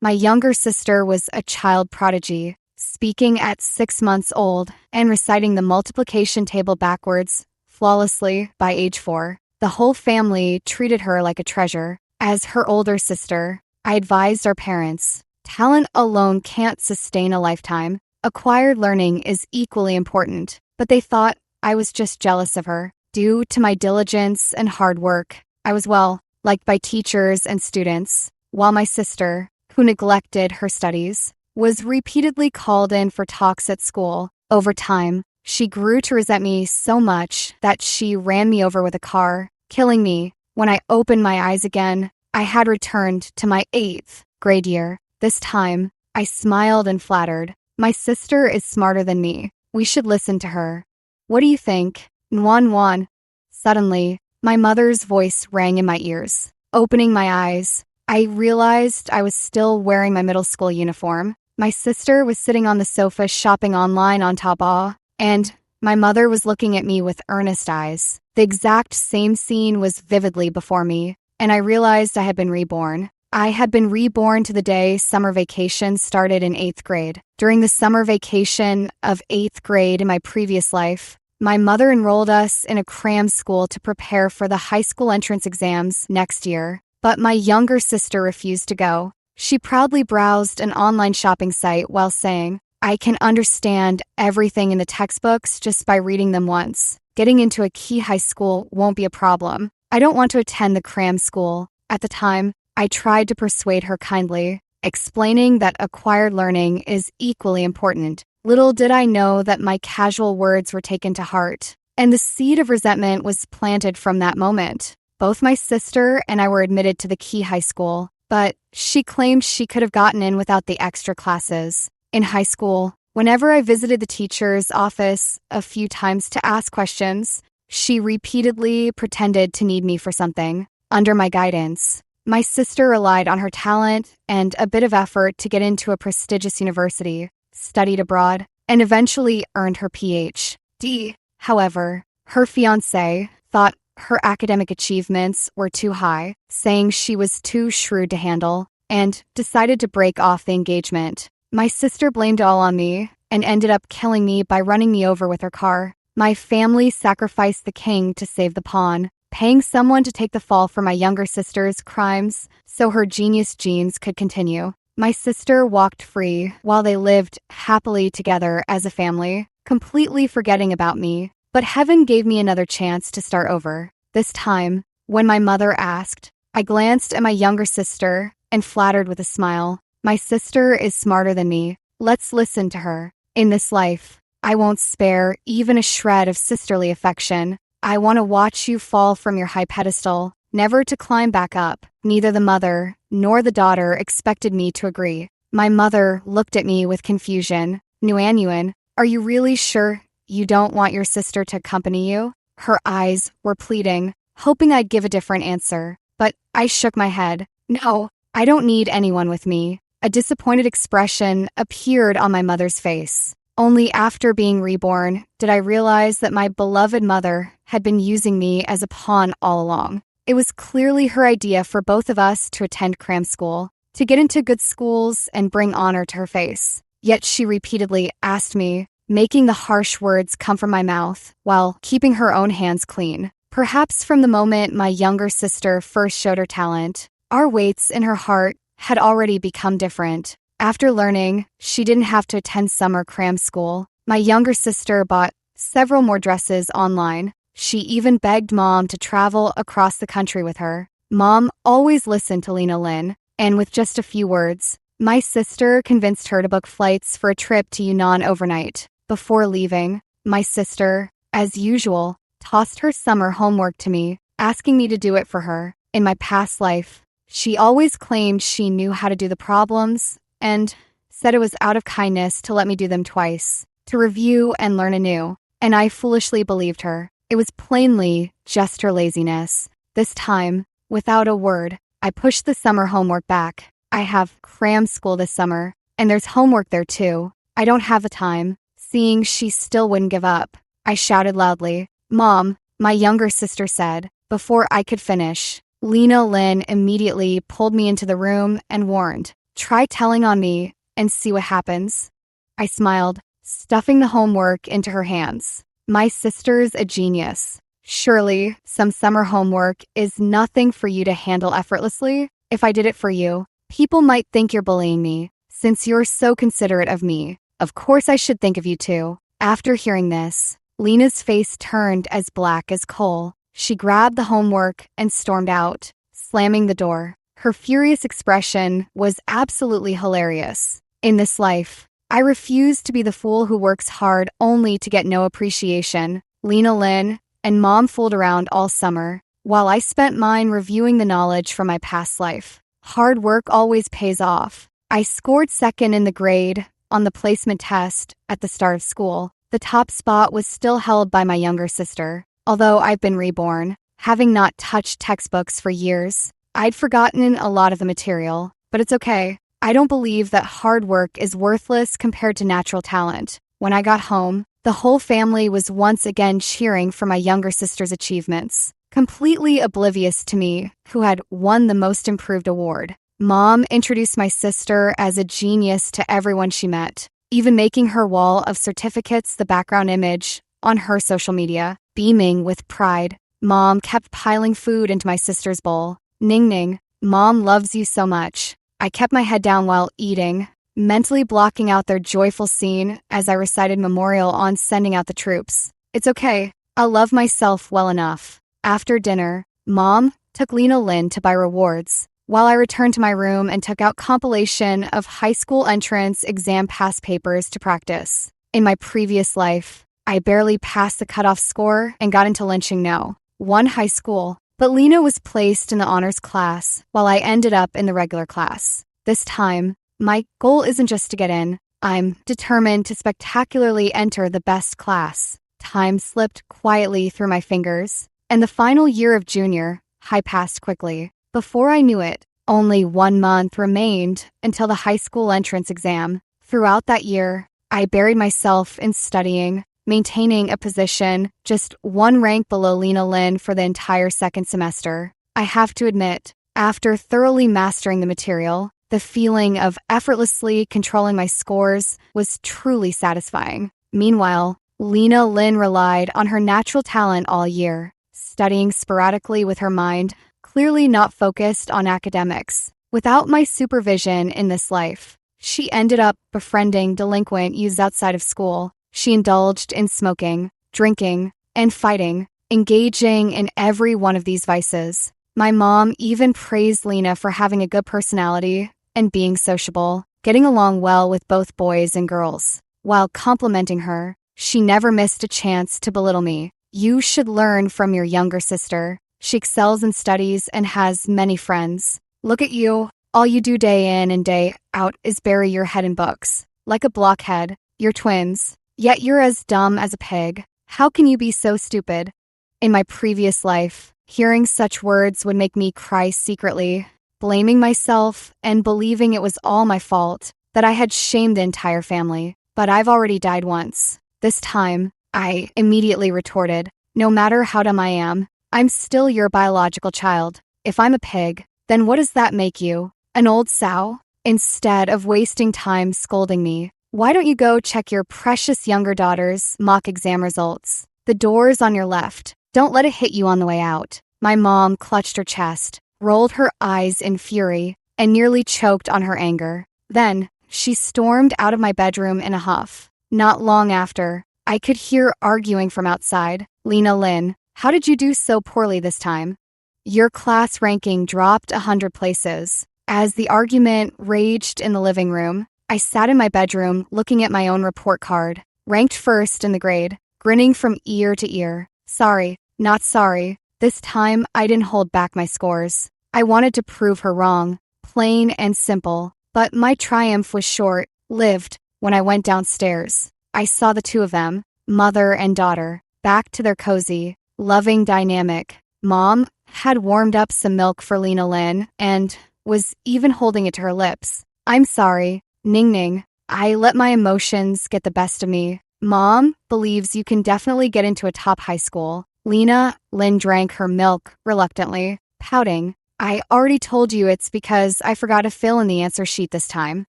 My younger sister was a child prodigy, speaking at 6 months old and reciting the multiplication table backwards flawlessly by age 4. The whole family treated her like a treasure. As her older sister, I advised our parents, talent alone can't sustain a lifetime. Acquired learning is equally important, but they thought I was just jealous of her. Due to my diligence and hard work, I was liked by teachers and students, while my sister, who neglected her studies, was repeatedly called in for talks at school. Over time, she grew to resent me so much that she ran me over with a car, killing me. When I opened my eyes again, I had returned to my 8th grade year. This time, I smiled and flattered. My sister is smarter than me. We should listen to her. What do you think? Nwan. Suddenly, my mother's voice rang in my ears. Opening my eyes, I realized I was still wearing my middle school uniform. My sister was sitting on the sofa shopping online on Taobao, and my mother was looking at me with earnest eyes. The exact same scene was vividly before me, and I realized I had been reborn. I had been reborn to the day summer vacation started in 8th grade. During the summer vacation of 8th grade in my previous life, my mother enrolled us in a cram school to prepare for the high school entrance exams next year, but my younger sister refused to go. She proudly browsed an online shopping site while saying, "I can understand everything in the textbooks just by reading them once. Getting into a key high school won't be a problem. I don't want to attend the cram school." At the time, I tried to persuade her kindly, explaining that acquired learning is equally important. Little did I know that my casual words were taken to heart, and the seed of resentment was planted from that moment. Both my sister and I were admitted to the key high school, but she claimed she could have gotten in without the extra classes. In high school, whenever I visited the teacher's office a few times to ask questions, she repeatedly pretended to need me for something. Under my guidance, my sister relied on her talent and a bit of effort to get into a prestigious university, studied abroad, and eventually earned her Ph.D. However, her fiancé thought her academic achievements were too high, saying she was too shrewd to handle, and decided to break off the engagement. My sister blamed it all on me and ended up killing me by running me over with her car. My family sacrificed the king to save the pawn, paying someone to take the fall for my younger sister's crimes so her genius genes could continue. My sister walked free while they lived happily together as a family, completely forgetting about me. But heaven gave me another chance to start over. This time, when my mother asked, I glanced at my younger sister and flattered with a smile. My sister is smarter than me. Let's listen to her. In this life, I won't spare even a shred of sisterly affection. I want to watch you fall from your high pedestal, never to climb back up. Neither the mother nor the daughter expected me to agree. My mother looked at me with confusion. Nguyen, are you really sure you don't want your sister to accompany you? Her eyes were pleading, hoping I'd give a different answer. But I shook my head. No, I don't need anyone with me. A disappointed expression appeared on my mother's face. Only after being reborn did I realize that my beloved mother had been using me as a pawn all along. It was clearly her idea for both of us to attend cram school, to get into good schools and bring honor to her face. Yet she repeatedly asked me, making the harsh words come from my mouth while keeping her own hands clean. Perhaps from the moment my younger sister first showed her talent, our weights in her heart had already become different. After learning she didn't have to attend summer cram school, my younger sister bought several more dresses online. She even begged Mom to travel across the country with her. Mom always listened to Lena Lin, and with just a few words, my sister convinced her to book flights for a trip to Yunnan overnight. Before leaving, my sister, as usual, tossed her summer homework to me, asking me to do it for her. In my past life, she always claimed she knew how to do the problems and said it was out of kindness to let me do them twice, to review and learn anew, and I foolishly believed her. It was plainly just her laziness. This time, without a word, I pushed the summer homework back. I have cram school this summer, and there's homework there too. I don't have the time. Seeing she still wouldn't give up, I shouted loudly, "Mom," my younger sister said. Before I could finish, Lena Lin immediately pulled me into the room and warned, Try telling on me and see what happens. I smiled, stuffing the homework into her hands. My sister's a genius. Surely, some summer homework is nothing for you to handle effortlessly. If I did it for you, people might think you're bullying me. Since you're so considerate of me, of course I should think of you too. After hearing this, Lena's face turned as black as coal. She grabbed the homework and stormed out, slamming the door. Her furious expression was absolutely hilarious. In this life, I refuse to be the fool who works hard only to get no appreciation. Lena Lynn and Mom fooled around all summer, while I spent mine reviewing the knowledge from my past life. Hard work always pays off. I scored second in the grade on the placement test at the start of school. The top spot was still held by my younger sister. Although I've been reborn, having not touched textbooks for years, I'd forgotten a lot of the material, but it's okay. I don't believe that hard work is worthless compared to natural talent. When I got home, the whole family was once again cheering for my younger sister's achievements, completely oblivious to me, who had won the Most Improved award. Mom introduced my sister as a genius to everyone she met, even making her wall of certificates the background image on her social media. Beaming with pride, Mom kept piling food into my sister's bowl. Ning Ning, Mom loves you so much. I kept my head down while eating, mentally blocking out their joyful scene as I recited memorial on sending out the troops. It's okay, I'll love myself well enough. After dinner, Mom took Lena Lynn to buy rewards, while I returned to my room and took out compilation of high school entrance exam pass papers to practice. In my previous life, I barely passed the cutoff score and got into lynching no. One high school, but Lena was placed in the honors class while I ended up in the regular class. This time, my goal isn't just to get in. I'm determined to spectacularly enter the best class. Time slipped quietly through my fingers, and the final year of junior high passed quickly. Before I knew it, only 1 month remained until the high school entrance exam. Throughout that year, I buried myself in studying, maintaining a position just one rank below Lena Lynn for the entire second semester. I have to admit, after thoroughly mastering the material, the feeling of effortlessly controlling my scores was truly satisfying. Meanwhile, Lena Lynn relied on her natural talent all year, studying sporadically with her mind, clearly not focused on academics. Without my supervision in this life, she ended up befriending delinquent youths outside of school. She indulged in smoking, drinking, and fighting, engaging in every one of these vices. My mom even praised Lena for having a good personality and being sociable, getting along well with both boys and girls. While complimenting her, she never missed a chance to belittle me. You should learn from your younger sister. She excels in studies and has many friends. Look at you. All you do day in and day out is bury your head in books. Like a blockhead, you're twins. Yet you're as dumb as a pig. How can you be so stupid? In my previous life, hearing such words would make me cry secretly, blaming myself and believing it was all my fault, that I had shamed the entire family. But I've already died once. This time, I immediately retorted, no matter how dumb I am, I'm still your biological child. If I'm a pig, then what does that make you? An old sow? Instead of wasting time scolding me, why don't you go check your precious younger daughter's mock exam results? The door's on your left. Don't let it hit you on the way out. My mom clutched her chest, rolled her eyes in fury, and nearly choked on her anger. Then, she stormed out of my bedroom in a huff. Not long after, I could hear arguing from outside. Lena Lynn, how did you do so poorly this time? Your class ranking dropped 100 places. As the argument raged in the living room, I sat in my bedroom looking at my own report card, ranked first in the grade, grinning from ear to ear. Sorry, not sorry. This time, I didn't hold back my scores. I wanted to prove her wrong, plain and simple. But my triumph was short-lived. When I went downstairs, I saw the two of them, mother and daughter, back to their cozy, loving dynamic. Mom had warmed up some milk for Lena Lynn and was even holding it to her lips. I'm sorry, Ning Ning. I let my emotions get the best of me. Mom believes you can definitely get into a top high school. Lena Lynn drank her milk reluctantly, pouting. I already told you it's because I forgot to fill in the answer sheet this time.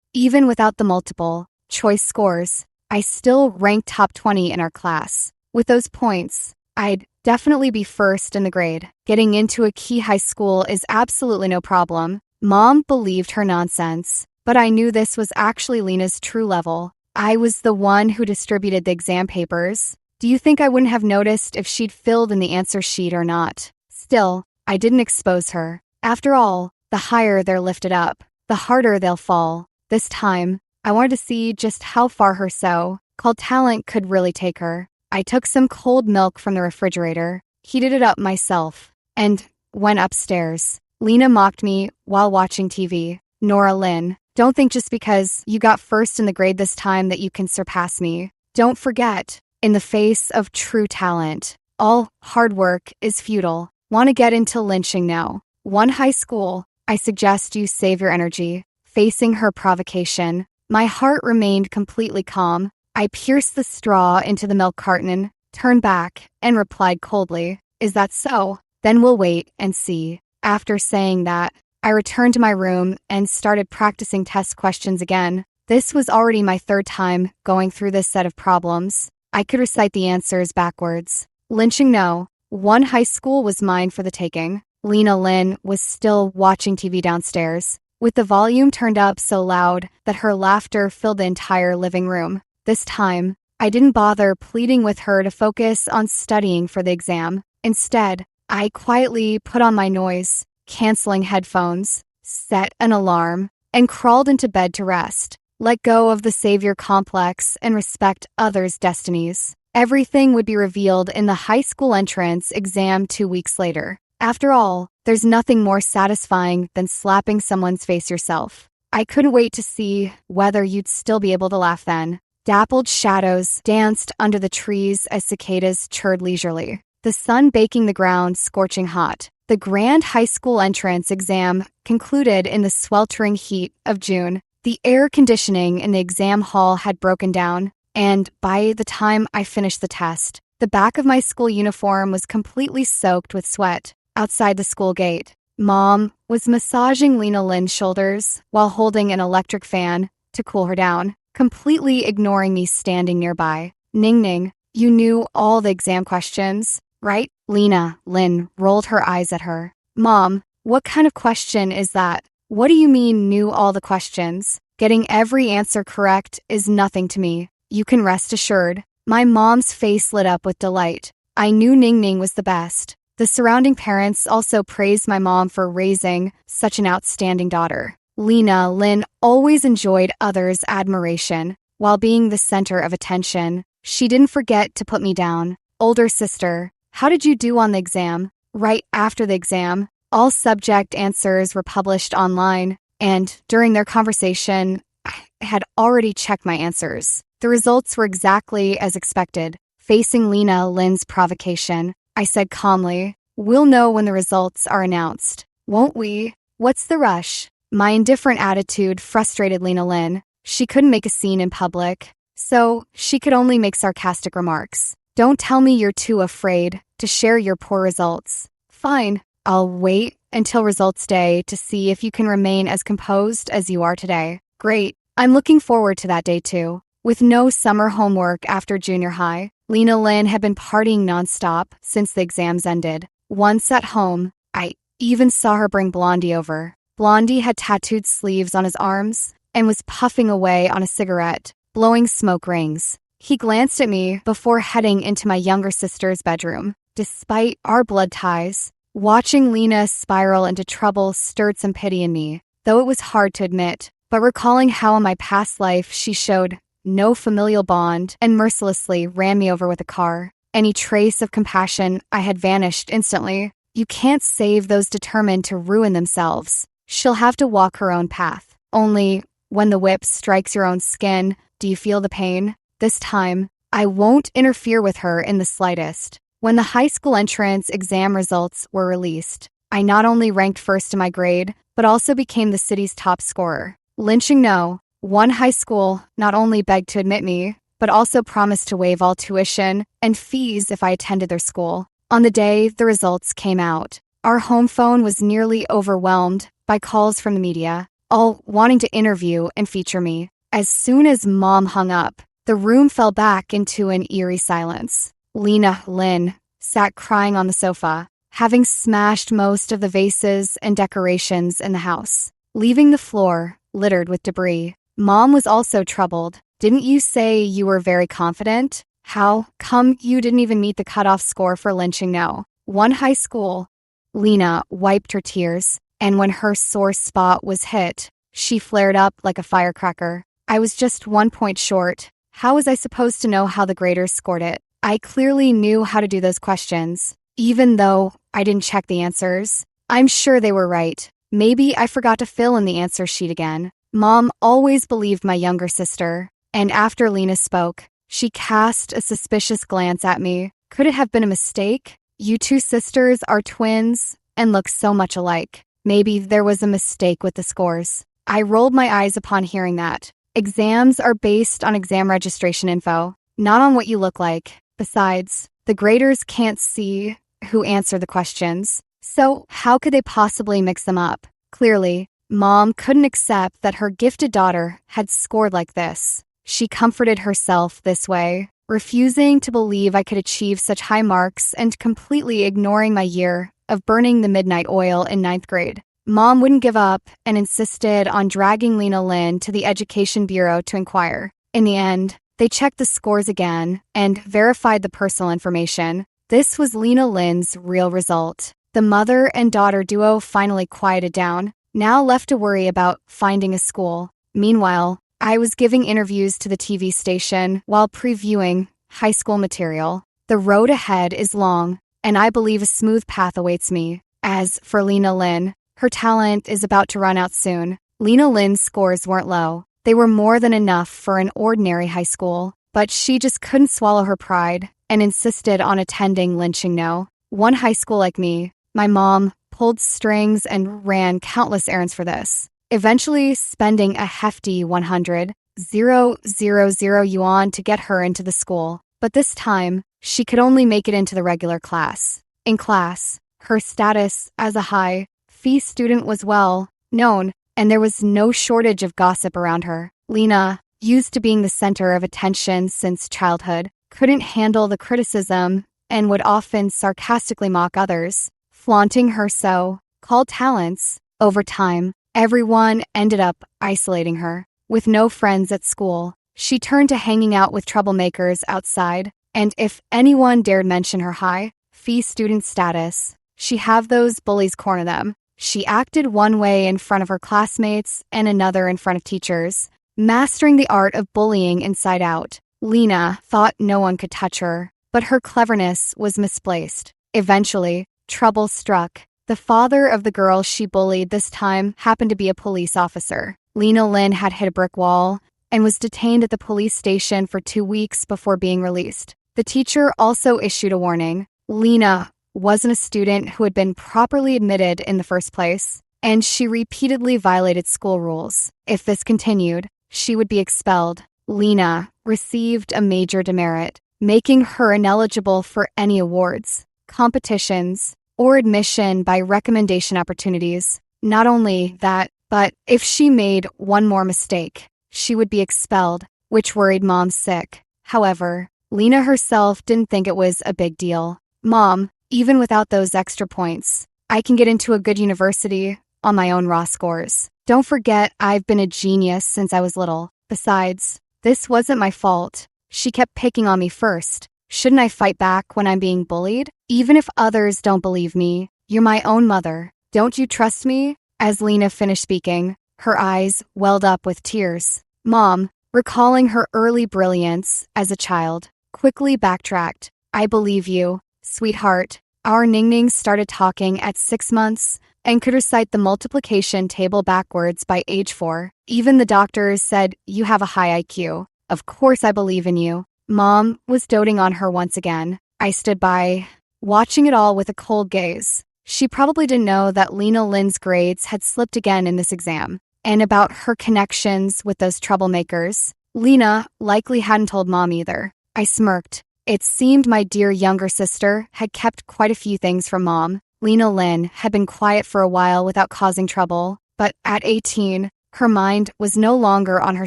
Even without the multiple choice scores, I still ranked top 20 in our class. With those points, I'd definitely be first in the grade. Getting into a key high school is absolutely no problem. Mom believed her nonsense, but I knew this was actually Lena's true level. I was the one who distributed the exam papers. Do you think I wouldn't have noticed if she'd filled in the answer sheet or not? Still, I didn't expose her. After all, the higher they're lifted up, the harder they'll fall. This time, I wanted to see just how far her so-called talent could really take her. I took some cold milk from the refrigerator, heated it up myself, and went upstairs. Lena mocked me while watching TV. Nora Lynn, don't think just because you got first in the grade this time that you can surpass me. Don't forget, in the face of true talent, all hard work is futile. Want to get into lynching now? One high school, I suggest you save your energy. Facing her provocation, my heart remained completely calm. I pierced the straw into the milk carton, turned back, and replied coldly, "Is that so? Then we'll wait and see." After saying that, I returned to my room and started practicing test questions again. This was already my third time going through this set of problems. I could recite the answers backwards. Lynching no. One high school was mine for the taking. Lena Lynn was still watching TV downstairs, with the volume turned up so loud that her laughter filled the entire living room. This time, I didn't bother pleading with her to focus on studying for the exam. Instead, I quietly put on my noise-canceling headphones, set an alarm, and crawled into bed to rest. Let go of the savior complex and respect others' destinies. Everything would be revealed in the high school entrance exam 2 weeks later. After all, there's nothing more satisfying than slapping someone's face yourself. I couldn't wait to see whether you'd still be able to laugh then. Dappled shadows danced under the trees as cicadas chirred leisurely, the sun baking the ground scorching hot. The grand high school entrance exam concluded in the sweltering heat of June. The air conditioning in the exam hall had broken down, and by the time I finished the test, the back of my school uniform was completely soaked with sweat. Outside the school gate, Mom was massaging Lena Lynn's shoulders while holding an electric fan to cool her down, completely ignoring me standing nearby. "Ning Ning, you knew all the exam questions, right?" Lena Lynn rolled her eyes at her. "Mom, what kind of question is that? What do you mean knew all the questions? Getting every answer correct is nothing to me. You can rest assured." My mom's face lit up with delight. I knew Ning Ning was the best. The surrounding parents also praised my mom for raising such an outstanding daughter. Lena Lynn always enjoyed others' admiration while being the center of attention. She didn't forget to put me down. "Older sister, how did you do on the exam?" Right after the exam, all subject answers were published online, and during their conversation, I had already checked my answers. The results were exactly as expected. Facing Lena Lynn's provocation, I said calmly, "We'll know when the results are announced, won't we? What's the rush?" My indifferent attitude frustrated Lena Lynn. She couldn't make a scene in public, so she could only make sarcastic remarks. "Don't tell me you're too afraid to share your poor results." "Fine, I'll wait until results day to see if you can remain as composed as you are today." "Great, I'm looking forward to that day too." With no summer homework after junior high, Lena Lynn had been partying nonstop since the exams ended. Once at home, I even saw her bring Blondie over. Blondie had tattooed sleeves on his arms and was puffing away on a cigarette, blowing smoke rings. He glanced at me before heading into my younger sister's bedroom. Despite our blood ties, watching Lena spiral into trouble stirred some pity in me, though it was hard to admit. But recalling how in my past life she showed no familial bond and mercilessly ran me over with a car, any trace of compassion I had vanished instantly. You can't save those determined to ruin themselves. She'll have to walk her own path. Only when the whip strikes your own skin, do you feel the pain? This time, I won't interfere with her in the slightest. When the high school entrance exam results were released, I not only ranked first in my grade, but also became the city's top scorer. Lynching no. One high school not only begged to admit me, but also promised to waive all tuition and fees if I attended their school. On the day the results came out, Our home phone was nearly overwhelmed by calls from the media, all wanting to interview and feature me. As soon as Mom hung up, the room fell back into an eerie silence. Lena Lynn sat crying on the sofa, having smashed most of the vases and decorations in the house, leaving the floor littered with debris. Mom was also troubled. Didn't you say you were very confident? How come you didn't even meet the cutoff score for lynching? No. One high school. Lena wiped her tears, and when her sore spot was hit, she flared up like a firecracker. I was just 1 point short. How was I supposed to know how the graders scored it? I clearly knew how to do those questions, even though I didn't check the answers. I'm sure they were right. Maybe I forgot to fill in the answer sheet again. Mom always believed my younger sister, and after Lena spoke, she cast a suspicious glance at me. Could it have been a mistake? You two sisters are twins and look so much alike. Maybe there was a mistake with the scores. I rolled my eyes upon hearing that. Exams are based on exam registration info, not on what you look like. Besides, the graders can't see who answer the questions, so how could they possibly mix them up? Clearly, Mom couldn't accept that her gifted daughter had scored like this. She comforted herself this way, refusing to believe I could achieve such high marks and completely ignoring my year of burning the midnight oil in 9th grade. Mom wouldn't give up and insisted on dragging Lena Lynn to the Education Bureau to inquire. In the end, they checked the scores again and verified the personal information. This was Lena Lynn's real result. The mother and daughter duo finally quieted down, now left to worry about finding a school. Meanwhile, I was giving interviews to the TV station while previewing high school material. The road ahead is long, and I believe a smooth path awaits me. As for Lena Lynn, her talent is about to run out soon. Lena Lynn's scores weren't low. They were more than enough for an ordinary high school, but she just couldn't swallow her pride and insisted on attending lynching no. One high school like me. My mom pulled strings and ran countless errands for this, eventually spending a hefty 100,000 yuan to get her into the school. But this time, she could only make it into the regular class. In class, her status as a high-fee student was well known, and there was no shortage of gossip around her. Lena, used to being the center of attention since childhood, couldn't handle the criticism and would often sarcastically mock others, flaunting her so-called talents. Over time, everyone ended up isolating her. With no friends at school, she turned to hanging out with troublemakers outside, and if anyone dared mention her high-fee student status, she'd have those bullies corner them. She acted one way in front of her classmates and another in front of teachers, mastering the art of bullying inside out. Lena thought no one could touch her, but her cleverness was misplaced. Eventually, trouble struck. The father of the girl she bullied this time happened to be a police officer. Lena Lynn had hit a brick wall and was detained at the police station for 2 weeks before being released. The teacher also issued a warning. Lena wasn't a student who had been properly admitted in the first place, and she repeatedly violated school rules. If this continued, she would be expelled. Lena received a major demerit, making her ineligible for any awards, competitions, or admission by recommendation opportunities. Not only that, but if she made one more mistake, she would be expelled, which worried Mom sick. However, Lena herself didn't think it was a big deal. Mom, even without those extra points, I can get into a good university on my own raw scores. Don't forget, I've been a genius since I was little. Besides, this wasn't my fault. She kept picking on me first. Shouldn't I fight back when I'm being bullied? Even if others don't believe me, you're my own mother. Don't you trust me? As Lena finished speaking, her eyes welled up with tears. Mom, recalling her early brilliance as a child, quickly backtracked. I believe you, sweetheart. Our Ning started talking at 6 months and could recite the multiplication table backwards by age 4. Even the doctors said you have a high IQ. Of course I believe in you. Mom was doting on her once again. I stood by, watching it all with a cold gaze. She probably didn't know that Lena Lynn's grades had slipped again in this exam, and about her connections with those troublemakers. Lena likely hadn't told Mom either. I smirked. It seemed my dear younger sister had kept quite a few things from Mom. Lena Lynn had been quiet for a while without causing trouble, but at 18, her mind was no longer on her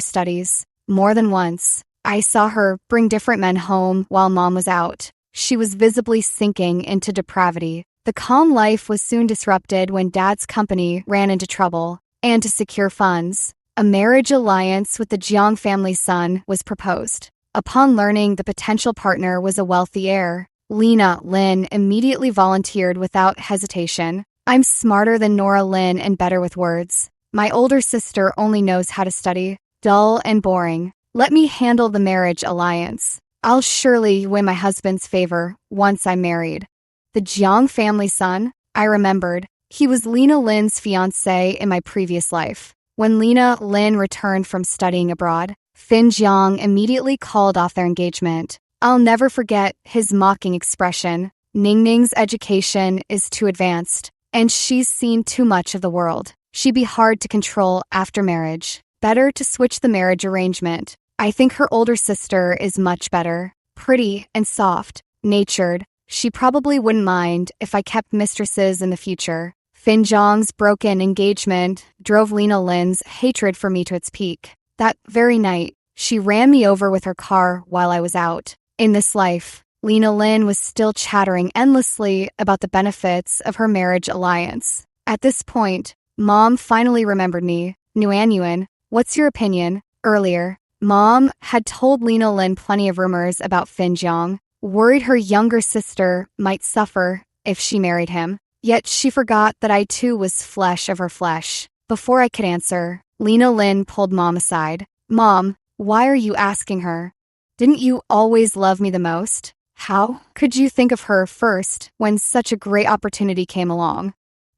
studies. More than once, I saw her bring different men home while Mom was out. She was visibly sinking into depravity. The calm life was soon disrupted when Dad's company ran into trouble, and to secure funds, a marriage alliance with the Jiang family's son was proposed. Upon learning the potential partner was a wealthy heir, Lena Lynn immediately volunteered without hesitation. I'm smarter than Nora Lynn and better with words. My older sister only knows how to study. Dull and boring. Let me handle the marriage alliance. I'll surely win my husband's favor once I'm married. The Jiang family son? I remembered. He was Lena Lynn's fiancé in my previous life. When Lena Lynn returned from studying abroad, Fin Jiang immediately called off their engagement. I'll never forget his mocking expression. Ningning's education is too advanced, and she's seen too much of the world. She'd be hard to control after marriage. Better to switch the marriage arrangement. I think her older sister is much better. Pretty and soft-natured. She probably wouldn't mind if I kept mistresses in the future. Fin Jiang's broken engagement drove Lena Lynn's hatred for me to its peak. That very night, she ran me over with her car while I was out. In this life, Lena Lynn was still chattering endlessly about the benefits of her marriage alliance. At this point, Mom finally remembered me. Nguyen, what's your opinion? Earlier, Mom had told Lena Lynn plenty of rumors about Fin Jiang, worried her younger sister might suffer if she married him. Yet she forgot that I too was flesh of her flesh. Before I could answer, Lena Lynn pulled Mom aside. Mom, why are you asking her? Didn't you always love me the most? How could you think of her first when such a great opportunity came along?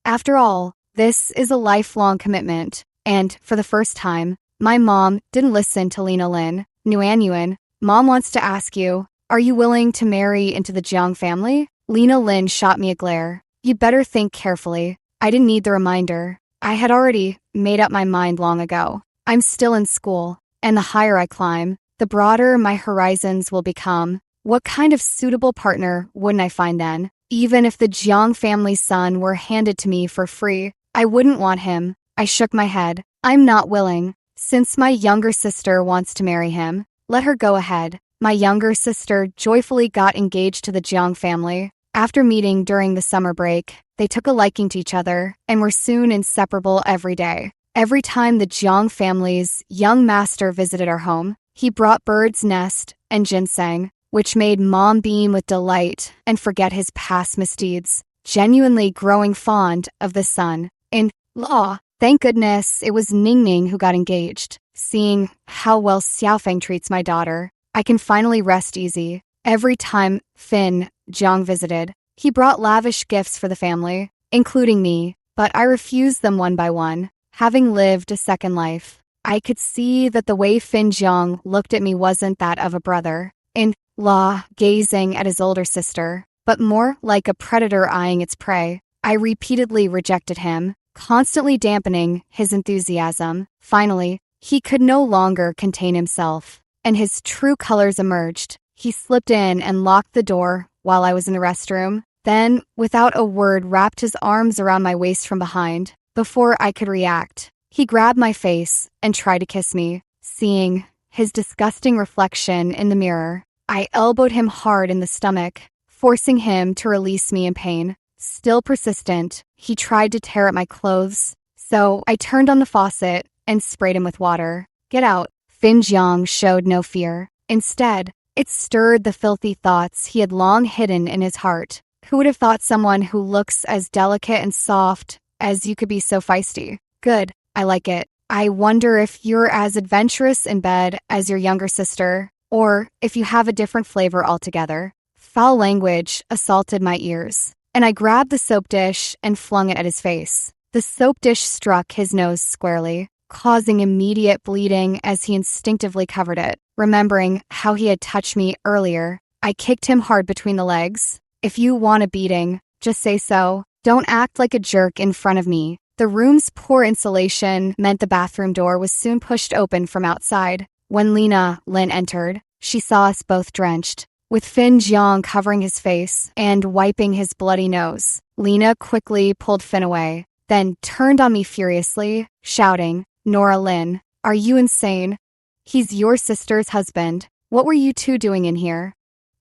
After all, this is a lifelong commitment, and for the first time, my mom didn't listen to Lena Lynn. Nguyen, Mom wants to ask you, are you willing to marry into the Jiang family? Lena Lynn shot me a glare. You'd better think carefully. I didn't need the reminder. I had already made up my mind long ago. I'm still in school, and the higher I climb, the broader my horizons will become. What kind of suitable partner wouldn't I find then? Even if the Jiang family's son were handed to me for free, I wouldn't want him. I shook my head. I'm not willing. Since my younger sister wants to marry him, let her go ahead. My younger sister joyfully got engaged to the Jiang family. After meeting during the summer break, they took a liking to each other and were soon inseparable every day. Every time the Jiang family's young master visited our home, he brought bird's nest and ginseng, which made Mom beam with delight and forget his past misdeeds, genuinely growing fond of the son-in-law. Thank goodness it was Ningning who got engaged. Seeing how well Xiaofeng treats my daughter, I can finally rest easy. Every time Fin Jiang visited, he brought lavish gifts for the family, including me, but I refused them one by one. Having lived a second life, I could see that the way Fin Jiang looked at me wasn't that of a brother-in-law gazing at his older sister, but more like a predator eyeing its prey. I repeatedly rejected him, constantly dampening his enthusiasm. Finally, he could no longer contain himself, and his true colors emerged. He slipped in and locked the door while I was in the restroom, then, without a word, wrapped his arms around my waist from behind. Before I could react, he grabbed my face and tried to kiss me. Seeing his disgusting reflection in the mirror, I elbowed him hard in the stomach, forcing him to release me in pain. Still persistent, he tried to tear at my clothes, so I turned on the faucet and sprayed him with water. Get out. Fin Jiang showed no fear. Instead, it stirred the filthy thoughts he had long hidden in his heart. Who would have thought someone who looks as delicate and soft as you could be so feisty? Good, I like it. I wonder if you're as adventurous in bed as your younger sister, or if you have a different flavor altogether. Foul language assaulted my ears, and I grabbed the soap dish and flung it at his face. The soap dish struck his nose squarely, causing immediate bleeding as he instinctively covered it. Remembering how he had touched me earlier, I kicked him hard between the legs. If you want a beating, just say so. Don't act like a jerk in front of me. The room's poor insulation meant the bathroom door was soon pushed open from outside. When Lena Lynn entered, she saw us both drenched. With Fin Jiang covering his face and wiping his bloody nose. Lena quickly pulled Fin away, then turned on me furiously, shouting, "Nora Lynn, are you insane? He's your sister's husband. What were you two doing in here?"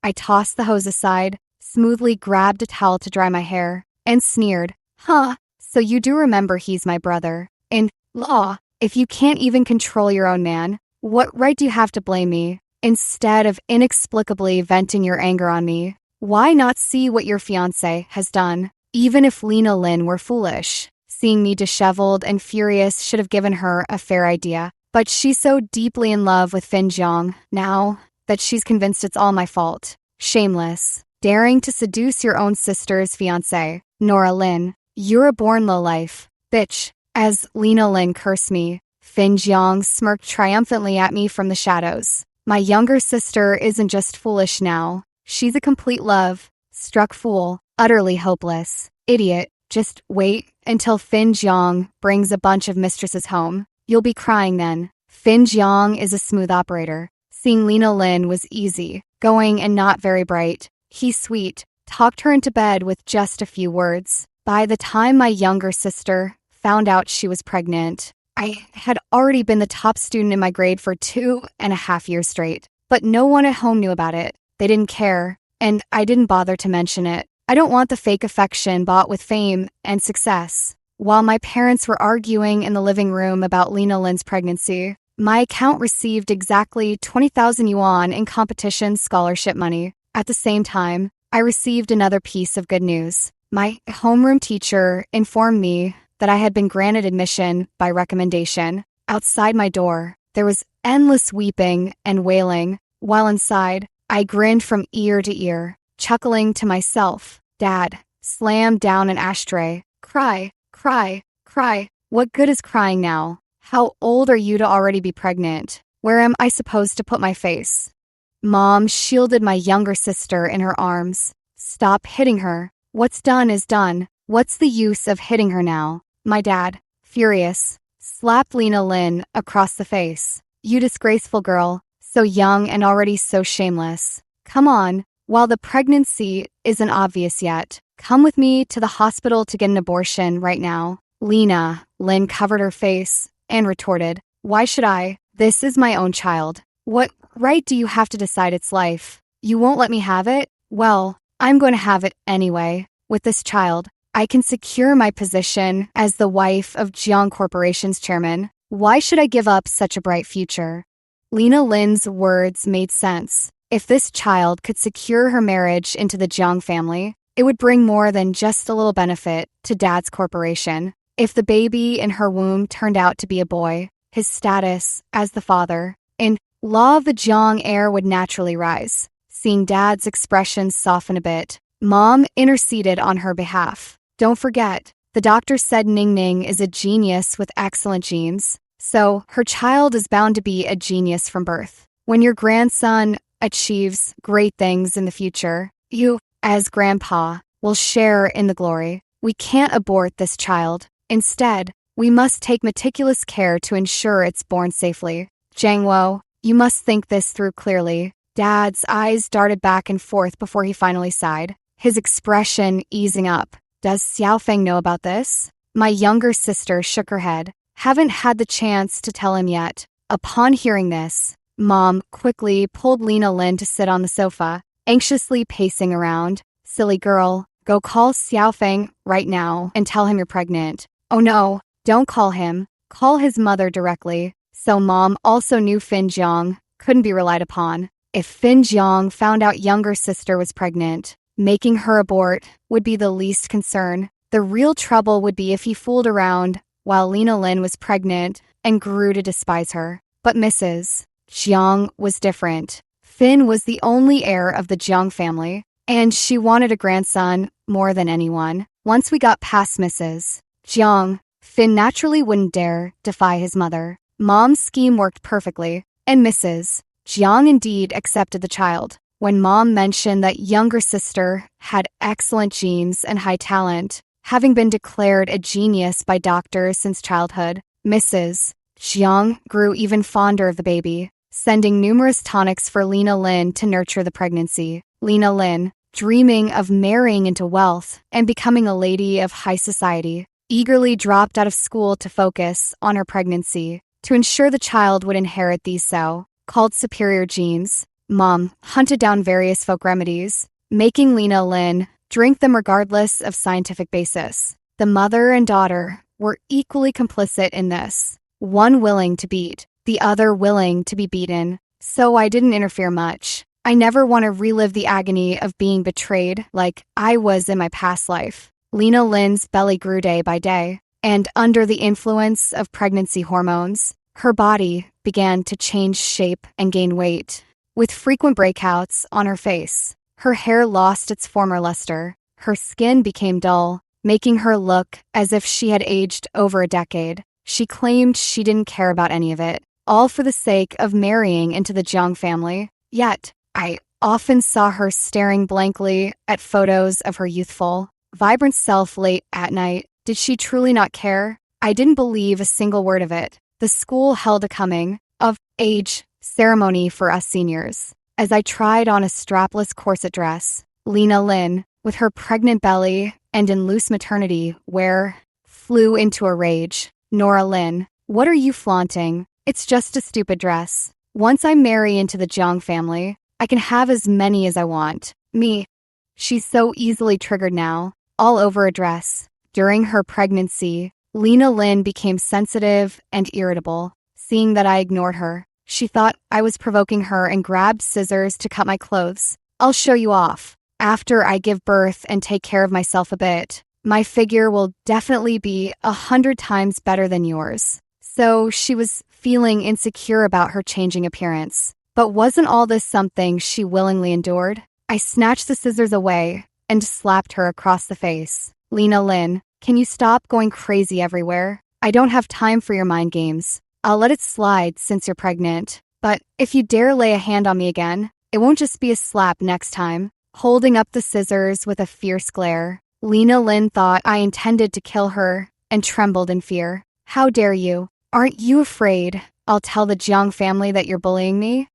I tossed the hose aside, smoothly grabbed a towel to dry my hair, and sneered, "Huh, so you do remember he's my brother. In law, if you can't even control your own man, what right do you have to blame me? Instead of inexplicably venting your anger on me, why not see what your fiancé has done? Even if Lena Lynn were foolish, seeing me disheveled and furious should have given her a fair idea. But she's so deeply in love with Fin Jiang now that she's convinced it's all my fault. Shameless. Daring to seduce your own sister's fiancé. Nora Lynn, you're a born lowlife. Bitch." As Lena Lynn cursed me, Fin Jiang smirked triumphantly at me from the shadows. My younger sister isn't just foolish now. She's a complete love. Struck fool. Utterly hopeless. Idiot. Just wait until Fin Jiang brings a bunch of mistresses home. You'll be crying then. Fin Jiang is a smooth operator. Seeing Lena Lynn was easy, going and not very bright. He's sweet. Talked her into bed with just a few words. By the time my younger sister found out she was pregnant, I had already been the top student in my grade for 2.5 years straight. But no one at home knew about it. They didn't care, and I didn't bother to mention it. I don't want the fake affection bought with fame and success. While my parents were arguing in the living room about Lena Lynn's pregnancy, my account received exactly 20,000 yuan in competition scholarship money. At the same time, I received another piece of good news. My homeroom teacher informed me that I had been granted admission by recommendation. Outside my door, there was endless weeping and wailing, while inside, I grinned from ear to ear, chuckling to myself. Dad slammed down an ashtray. Cry, cry, cry. What good is crying now? How old are you to already be pregnant? Where am I supposed to put my face? Mom shielded my younger sister in her arms. Stop hitting her. What's done is done. What's the use of hitting her now? My dad, furious, slapped Lena Lynn across the face. You disgraceful girl, so young and already so shameless. Come on, while the pregnancy isn't obvious yet, come with me to the hospital to get an abortion right now. Lena Lynn covered her face and retorted, "Why should I? This is my own child. What right do you have to decide its life? You won't let me have it? Well, I'm going to have it anyway. With this child, I can secure my position as the wife of Jiang Corporation's chairman. Why should I give up such a bright future?" Lena Lynn's words made sense. If this child could secure her marriage into the Jiang family, it would bring more than just a little benefit to Dad's corporation. If the baby in her womb turned out to be a boy, his status as the father in law of the Jiang heir would naturally rise. Seeing Dad's expression soften a bit, Mom interceded on her behalf. Don't forget, the doctor said Ning Ning is a genius with excellent genes, so her child is bound to be a genius from birth. When your grandson achieves great things in the future, you, as grandpa, will share in the glory. We can't abort this child. Instead, we must take meticulous care to ensure it's born safely. Jiangwo, you must think this through clearly. Dad's eyes darted back and forth before he finally sighed, his expression easing up. Does Xiaofeng know about this? My younger sister shook her head. Haven't had the chance to tell him yet. Upon hearing this, Mom quickly pulled Lena Lynn to sit on the sofa, anxiously pacing around. Silly girl, go call Xiaofeng right now and tell him you're pregnant. Oh no, don't call him. Call his mother directly. So Mom also knew Fin Jiang couldn't be relied upon. If Fin Jiang found out younger sister was pregnant, making her abort would be the least concern. The real trouble would be if he fooled around while Lena Lynn was pregnant and grew to despise her. But Mrs. Jiang was different. Fin was the only heir of the Jiang family, and she wanted a grandson more than anyone. Once we got past Mrs. Jiang, Fin naturally wouldn't dare defy his mother. Mom's scheme worked perfectly, and Mrs. Jiang indeed accepted the child. When Mom mentioned that younger sister had excellent genes and high talent, having been declared a genius by doctors since childhood, Mrs. Jiang grew even fonder of the baby. sending numerous tonics for Lena Lynn to nurture the pregnancy. Lena Lynn, dreaming of marrying into wealth and becoming a lady of high society, eagerly dropped out of school to focus on her pregnancy to ensure the child would inherit these so-called superior genes. Mom hunted down various folk remedies, making Lena Lynn drink them regardless of scientific basis. The mother and daughter were equally complicit in this, one willing to beat, the other willing to be beaten, so I didn't interfere much. I never want to relive the agony of being betrayed like I was in my past life. Lena Lynn's belly grew day by day, and under the influence of pregnancy hormones, her body began to change shape and gain weight. With frequent breakouts on her face, her hair lost its former luster, her skin became dull, making her look as if she had aged over a decade. She claimed she didn't care about any of it, all for the sake of marrying into the Jiang family. Yet, I often saw her staring blankly at photos of her youthful, vibrant self late at night. Did she truly not care? I didn't believe a single word of it. The school held a coming-of-age ceremony for us seniors. As I tried on a strapless corset dress, Lena Lynn, with her pregnant belly and in loose maternity wear, flew into a rage. Nora Lynn, what are you flaunting? It's just a stupid dress. Once I marry into the Jiang family, I can have as many as I want. Me. She's so easily triggered now, all over a dress. During her pregnancy, Lena Lynn became sensitive and irritable. Seeing that I ignored her, she thought I was provoking her and grabbed scissors to cut my clothes. I'll show you off. After I give birth and take care of myself a bit, my figure will definitely be 100 times better than yours. So she was feeling insecure about her changing appearance. But wasn't all this something she willingly endured? I snatched the scissors away and slapped her across the face. Lena Lynn, can you stop going crazy everywhere? I don't have time for your mind games. I'll let it slide since you're pregnant. But if you dare lay a hand on me again, it won't just be a slap next time. Holding up the scissors with a fierce glare, Lena Lynn thought I intended to kill her and trembled in fear. How dare you? Aren't you afraid I'll tell the Jiang family that you're bullying me?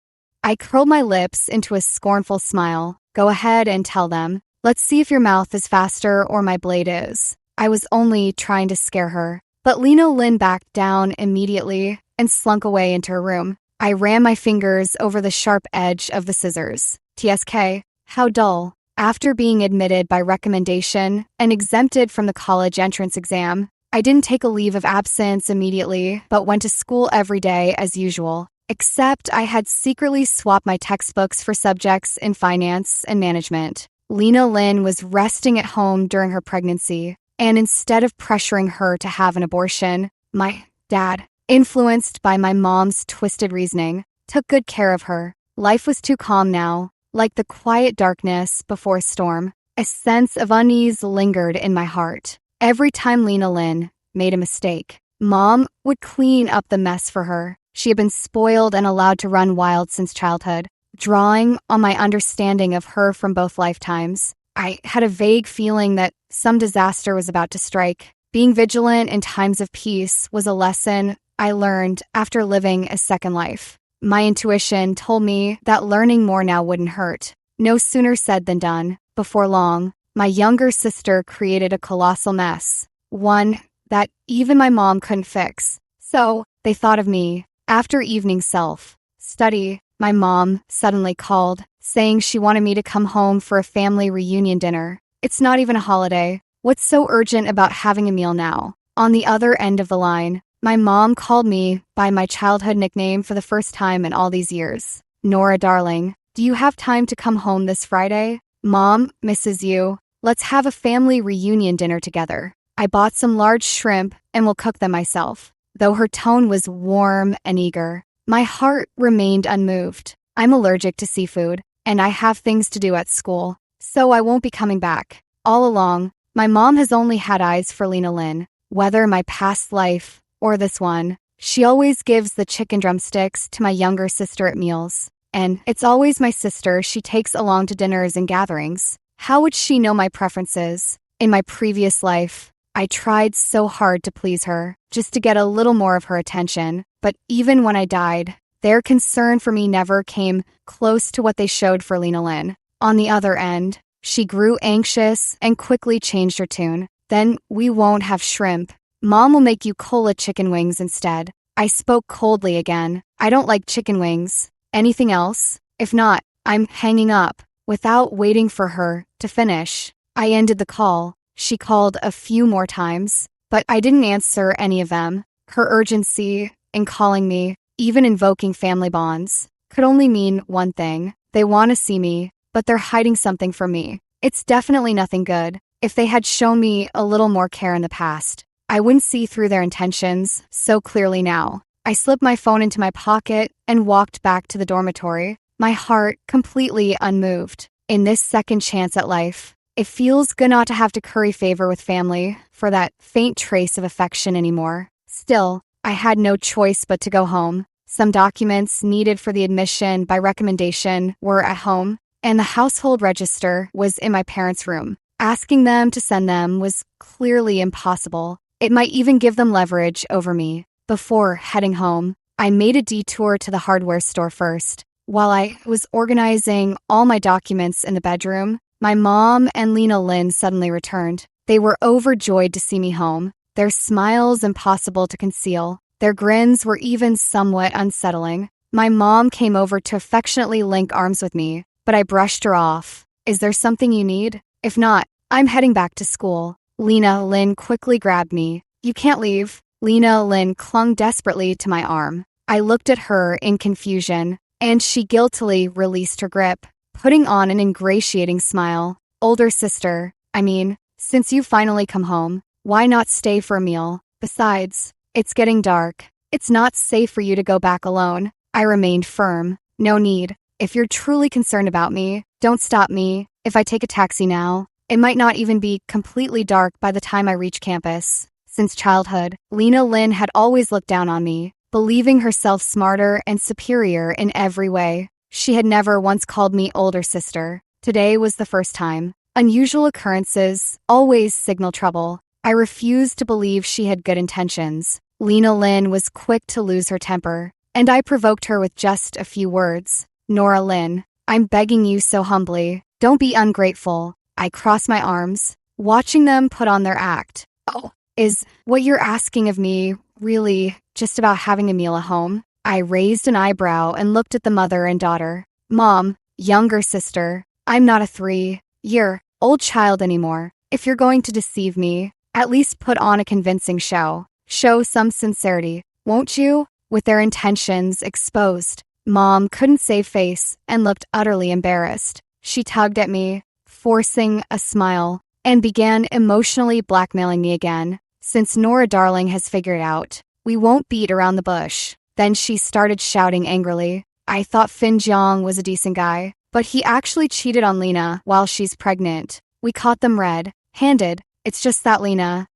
I curled my lips into a scornful smile. Go ahead and tell them. Let's see if your mouth is faster or my blade is. I was only trying to scare her. But Lena Lynn backed down immediately and slunk away into her room. I ran my fingers over the sharp edge of the scissors. TSK, how dull. After being admitted by recommendation and exempted from the college entrance exam, I didn't take a leave of absence immediately, but went to school every day as usual. Except I had secretly swapped my textbooks for subjects in finance and management. Lena Lynn was resting at home during her pregnancy, and instead of pressuring her to have an abortion, my dad, influenced by my mom's twisted reasoning, took good care of her. Life was too calm now, like the quiet darkness before a storm. A sense of unease lingered in my heart. Every time Lena Lynn made a mistake, Mom would clean up the mess for her. She had been spoiled and allowed to run wild since childhood. Drawing on my understanding of her from both lifetimes, I had a vague feeling that some disaster was about to strike. Being vigilant in times of peace was a lesson I learned after living a second life. My intuition told me that learning more now wouldn't hurt. No sooner said than done. Before long, my younger sister created a colossal mess, one that even my mom couldn't fix. So they thought of me. After evening self-study, my mom suddenly called, saying she wanted me to come home for a family reunion dinner. It's not even a holiday. What's so urgent about having a meal now? On the other end of the line, my mom called me by my childhood nickname for the first time in all these years. Nora, darling, do you have time to come home this Friday? Mom misses you. Let's have a family reunion dinner together. I bought some large shrimp and will cook them myself. Though her tone was warm and eager, my heart remained unmoved. I'm allergic to seafood, and I have things to do at school, so I won't be coming back. All along, my mom has only had eyes for Lena Lynn. Whether my past life or this one, she always gives the chicken drumsticks to my younger sister at meals. And it's always my sister she takes along to dinners and gatherings. How would she know my preferences? In my previous life, I tried so hard to please her, just to get a little more of her attention. But even when I died, Their concern for me never came close to what they showed for Lena Lynn. On the other end, she grew anxious and quickly changed her tune. Then we won't have shrimp. Mom will make you cola chicken wings instead. I spoke coldly again. I don't like chicken wings. Anything else? If not, I'm hanging up. Without waiting for her to finish, I ended the call. She called a few more times, but I didn't answer any of them. Her urgency in calling me, even invoking family bonds, could only mean one thing. They want to see me, but they're hiding something from me. It's definitely nothing good. If they had shown me a little more care in the past, I wouldn't see through their intentions so clearly now. I slipped my phone into my pocket and walked back to the dormitory, my heart completely unmoved. In this second chance at life, it feels good not to have to curry favor with family for that faint trace of affection anymore. Still, I had no choice but to go home. Some documents needed for the admission by recommendation were at home, and the household register was in my parents' room. Asking them to send them was clearly impossible. It might even give them leverage over me. Before heading home, I made a detour to the hardware store first. While I was organizing all my documents in the bedroom, my mom and Lena Lynn suddenly returned. They were overjoyed to see me home, their smiles impossible to conceal. Their grins were even somewhat unsettling. My mom came over to affectionately link arms with me, but I brushed her off. Is there something you need? If not, I'm heading back to school. Lena Lynn quickly grabbed me. You can't leave. Lena Lynn clung desperately to my arm. I looked at her in confusion, and she guiltily released her grip, putting on an ingratiating smile. Older sister, since you finally come home, why not stay for a meal? Besides, it's getting dark. It's not safe for you to go back alone. I remained firm. No need. If you're truly concerned about me, don't stop me. If I take a taxi now, it might not even be completely dark by the time I reach campus. Since childhood, Lena Lynn had always looked down on me, believing herself smarter and superior in every way. She had never once called me older sister. Today was the first time. Unusual occurrences always signal trouble. I refused to believe she had good intentions. Lena Lynn was quick to lose her temper, and I provoked her with just a few words. Nora Lynn, I'm begging you so humbly. Don't be ungrateful. I crossed my arms, watching them put on their act. Oh, is what you're asking of me really just about having a meal at home? I raised an eyebrow and looked at the mother and daughter. Mom, younger sister, I'm not a 3-year-old child anymore. If you're going to deceive me, at least put on a convincing show. Show some sincerity, won't you? With their intentions exposed, Mom couldn't save face and looked utterly embarrassed. She tugged at me, forcing a smile, and began emotionally blackmailing me again. Since Nora Darling has figured out, we won't beat around the bush. Then she started shouting angrily. I thought Fin Jiang was a decent guy, but he actually cheated on Lena while she's pregnant. We caught them red-handed. It's just that Lena,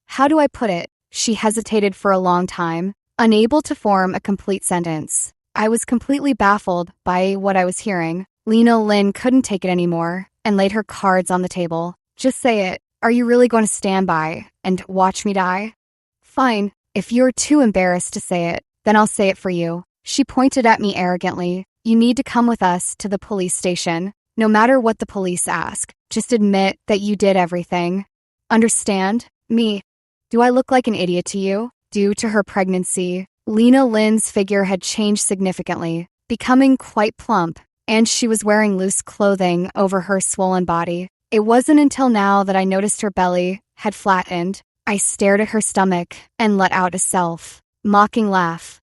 how do I put it? She hesitated for a long time, unable to form a complete sentence. I was completely baffled by what I was hearing. Lena Lynn couldn't take it anymore and laid her cards on the table. Just say it. Are you really going to stand by and watch me die? Fine. If you're too embarrassed to say it, then I'll say it for you. She pointed at me arrogantly. You need to come with us to the police station. No matter what the police ask, just admit that you did everything. Understand? Me. Do I look like an idiot to you? Due to her pregnancy, Lena Lynn's figure had changed significantly, becoming quite plump, and she was wearing loose clothing over her swollen body. It wasn't until now that I noticed her belly had flattened. I stared at her stomach and let out a self-mocking laugh.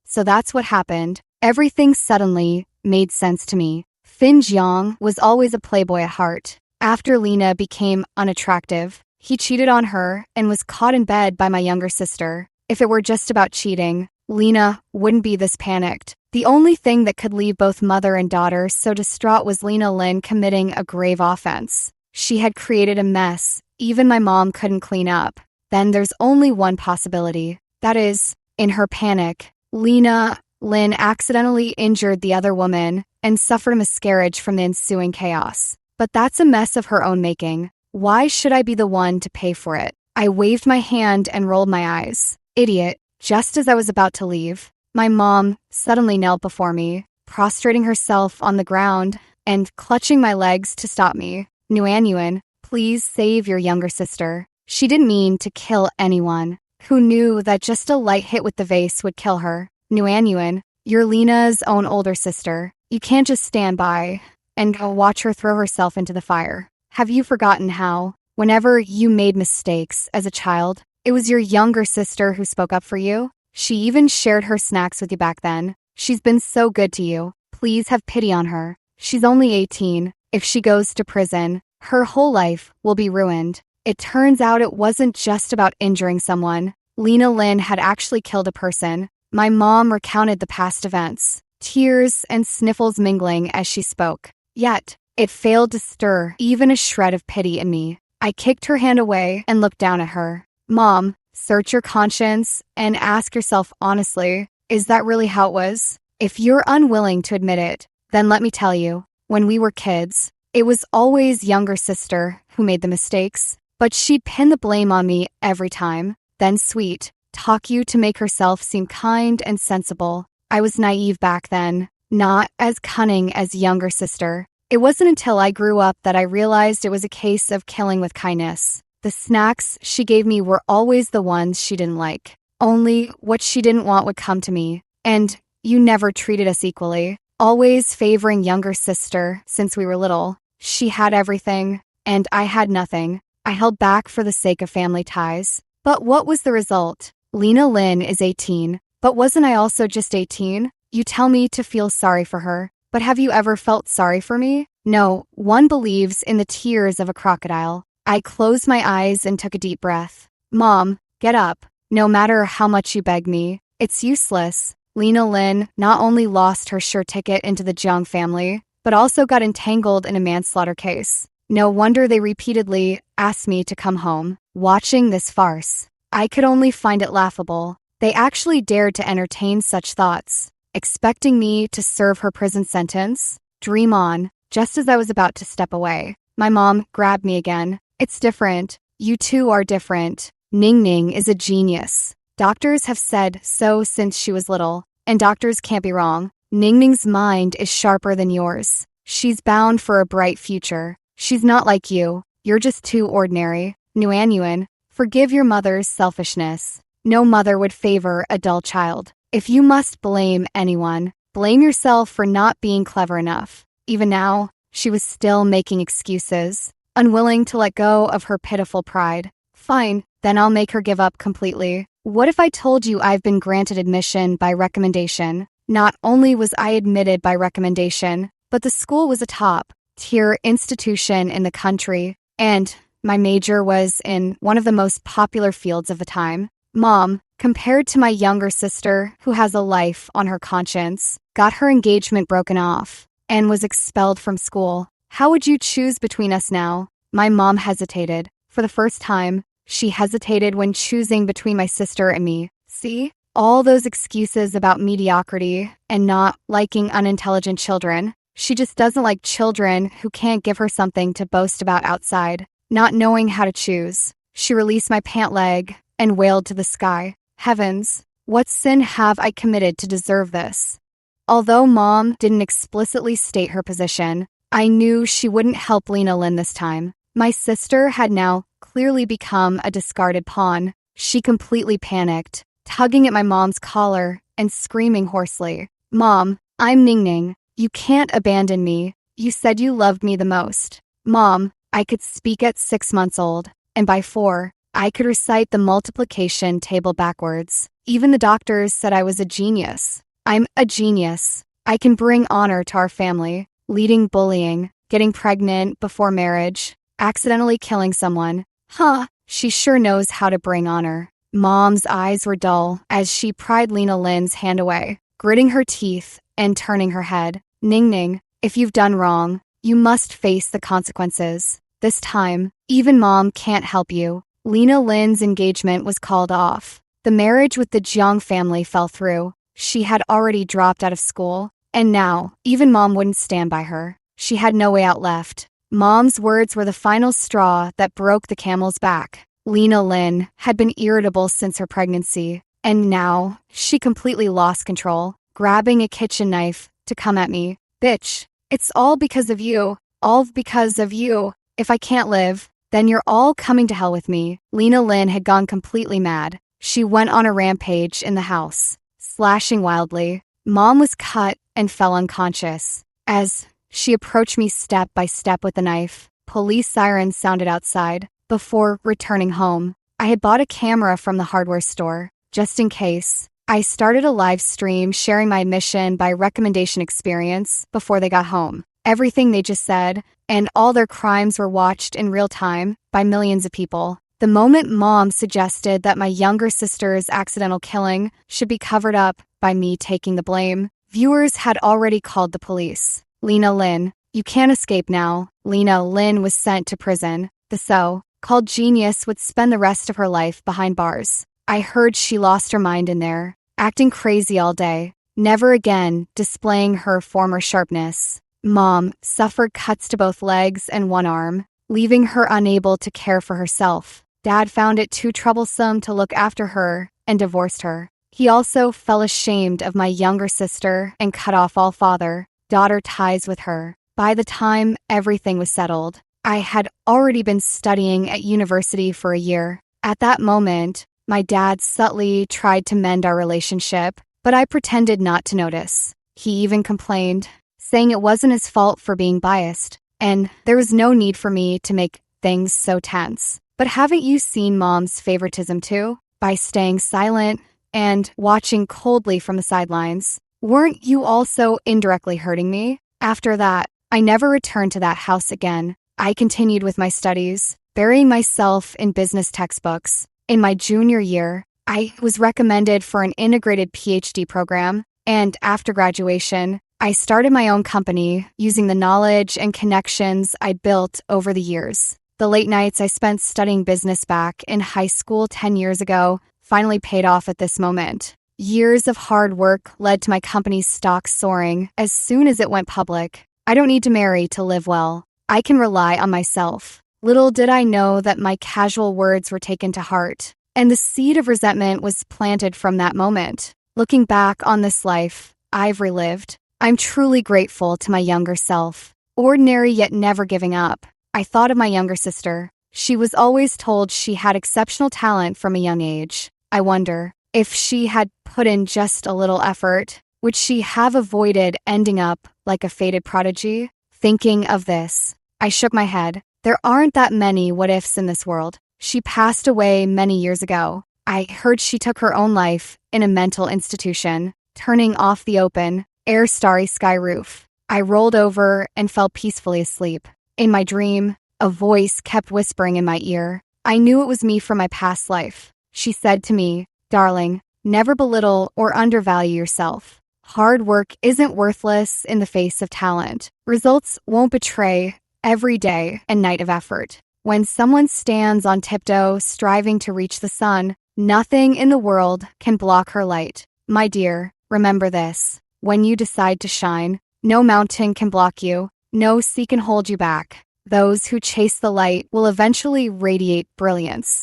So that's what happened. Everything suddenly made sense to me. Fin Jiang was always a playboy at heart. After Lena became unattractive, he cheated on her and was caught in bed by my younger sister. If it were just about cheating, Lena wouldn't be this panicked. The only thing that could leave both mother and daughter so distraught was Lena Lynn committing a grave offense. She had created a mess even my mom couldn't clean up. Then there's only one possibility. That is, in her panic, Lena Lynn accidentally injured the other woman and suffered a miscarriage from the ensuing chaos. But that's a mess of her own making. Why should I be the one to pay for it? I waved my hand and rolled my eyes. Idiot. Just as I was about to leave, my mom suddenly knelt before me, prostrating herself on the ground and clutching my legs to stop me. Nguyen, please save your younger sister. She didn't mean to kill anyone. Who knew that just a light hit with the vase would kill her? Nguyen, you're Lena's own older sister. You can't just stand by and watch her throw herself into the fire. Have you forgotten how, whenever you made mistakes as a child, it was your younger sister who spoke up for you? She even shared her snacks with you back then. She's been so good to you. Please have pity on her. She's only 18. If she goes to prison, her whole life will be ruined. It turns out it wasn't just about injuring someone. Lena Lynn had actually killed a person. My mom recounted the past events, tears and sniffles mingling as she spoke. Yet, it failed to stir even a shred of pity in me. I kicked her hand away and looked down at her. Mom, search your conscience and ask yourself honestly, is that really how it was? If you're unwilling to admit it, then let me tell you, when we were kids, it was always younger sister who made the mistakes, but she'd pin the blame on me every time. Then sweet, talk you to make herself seem kind and sensible. I was naive back then, not as cunning as younger sister. It wasn't until I grew up that I realized it was a case of killing with kindness. The snacks she gave me were always the ones she didn't like. Only what she didn't want would come to me. And you never treated us equally, always favoring younger sister since we were little. She had everything, and I had nothing. I held back for the sake of family ties. But what was the result? Lena Lynn is 18. But wasn't I also just 18? You tell me to feel sorry for her. But have you ever felt sorry for me? No, one believes in the tears of a crocodile. I closed my eyes and took a deep breath. Mom, get up. No matter how much you beg me, it's useless. Lena Lynn not only lost her sure ticket into the Jiang family, but also got entangled in a manslaughter case. No wonder they repeatedly asked me to come home. Watching this farce, I could only find it laughable. They actually dared to entertain such thoughts, expecting me to serve her prison sentence. Dream on. Just as I was about to step away, my mom grabbed me again. It's different. You two are different. Ning Ning is a genius. Doctors have said so since she was little, and doctors can't be wrong. Ning Ning's mind is sharper than yours. She's bound for a bright future. She's not like you. You're just too ordinary. Nguyen, forgive your mother's selfishness. No mother would favor a dull child. If you must blame anyone, blame yourself for not being clever enough. Even now, she was still making excuses, unwilling to let go of her pitiful pride. Fine, then I'll make her give up completely. What if I told you I've been granted admission by recommendation? Not only was I admitted by recommendation, but the school was a top-tier institution in the country, and my major was in one of the most popular fields of the time. Mom, compared to my younger sister, who has a life on her conscience, got her engagement broken off, and was expelled from school. How would you choose between us now? My mom hesitated. For the first time, she hesitated when choosing between my sister and me. See? All those excuses about mediocrity and not liking unintelligent children. She just doesn't like children who can't give her something to boast about outside. Not knowing how to choose, she released my pant leg and wailed to the sky. Heavens, what sin have I committed to deserve this? Although Mom didn't explicitly state her position, I knew she wouldn't help Lena Lynn this time. My sister had now clearly become a discarded pawn. She completely panicked, tugging at my mom's collar and screaming hoarsely. Mom, I'm Ning Ning. You can't abandon me. You said you loved me the most. Mom, I could speak at 6 months old, and by 4, I could recite the multiplication table backwards. Even the doctors said I was a genius. I'm a genius. I can bring honor to our family, leading bullying, getting pregnant before marriage, accidentally killing someone. Huh, she sure knows how to bring honor. Mom's eyes were dull as she pried Lena Lynn's hand away, gritting her teeth and turning her head. Ning Ning, if you've done wrong, you must face the consequences. This time, even Mom can't help you. Lena Lynn's engagement was called off. The marriage with the Jiang family fell through. She had already dropped out of school, and now, even Mom wouldn't stand by her. She had no way out left. Mom's words were the final straw that broke the camel's back. Lena Lynn had been irritable since her pregnancy, And now, she completely lost control, grabbing a kitchen knife to come at me. Bitch, it's all because of you. All because of you. If I can't live, then you're all coming to hell with me. Lena Lynn had gone completely mad. She went on a rampage in the house, slashing wildly. Mom was cut and fell unconscious. As she approached me step by step with the knife, police sirens sounded outside. Before returning home, I had bought a camera from the hardware store, just in case. I started a live stream sharing my admission by recommendation experience before they got home. Everything they just said, and all their crimes were watched in real time by millions of people. The moment Mom suggested that my younger sister's accidental killing should be covered up by me taking the blame, viewers had already called the police. Lena Lynn, you can't escape now. Lena Lynn was sent to prison. The so-called genius would spend the rest of her life behind bars. I heard she lost her mind in there, acting crazy all day, never again displaying her former sharpness. Mom suffered cuts to both legs and one arm, leaving her unable to care for herself. Dad found it too troublesome to look after her and divorced her. He also felt ashamed of my younger sister and cut off all father-daughter ties with her. By the time everything was settled, I had already been studying at university for a year. At that moment, my dad subtly tried to mend our relationship, but I pretended not to notice. He even complained, saying it wasn't his fault for being biased, and there was no need for me to make things so tense. But haven't you seen Mom's favoritism too? By staying silent and watching coldly from the sidelines. Weren't you also indirectly hurting me? After that, I never returned to that house again. I continued with my studies, burying myself in business textbooks. In my junior year, I was recommended for an integrated PhD program, and after graduation, I started my own company using the knowledge and connections I built over the years. The late nights I spent studying business back in high school 10 years ago finally paid off at this moment. Years of hard work led to my company's stock soaring as soon as it went public. I don't need to marry to live well. I can rely on myself. Little did I know that my casual words were taken to heart, and the seed of resentment was planted from that moment. Looking back on this life I've relived, I'm truly grateful to my younger self. Ordinary yet never giving up. I thought of my younger sister. She was always told she had exceptional talent from a young age. I wonder, if she had put in just a little effort, would she have avoided ending up like a fated prodigy? Thinking of this, I shook my head. There aren't that many what-ifs in this world. She passed away many years ago. I heard she took her own life in a mental institution, turning off the open, air-starry sky roof. I rolled over and fell peacefully asleep. In my dream, a voice kept whispering in my ear. I knew it was me from my past life. She said to me, "Darling, never belittle or undervalue yourself. Hard work isn't worthless in the face of talent. Results won't betray every day and night of effort. When someone stands on tiptoe striving to reach the sun, nothing in the world can block her light. My dear, remember this. When you decide to shine, no mountain can block you. No sea can hold you back. Those who chase the light will eventually radiate brilliance."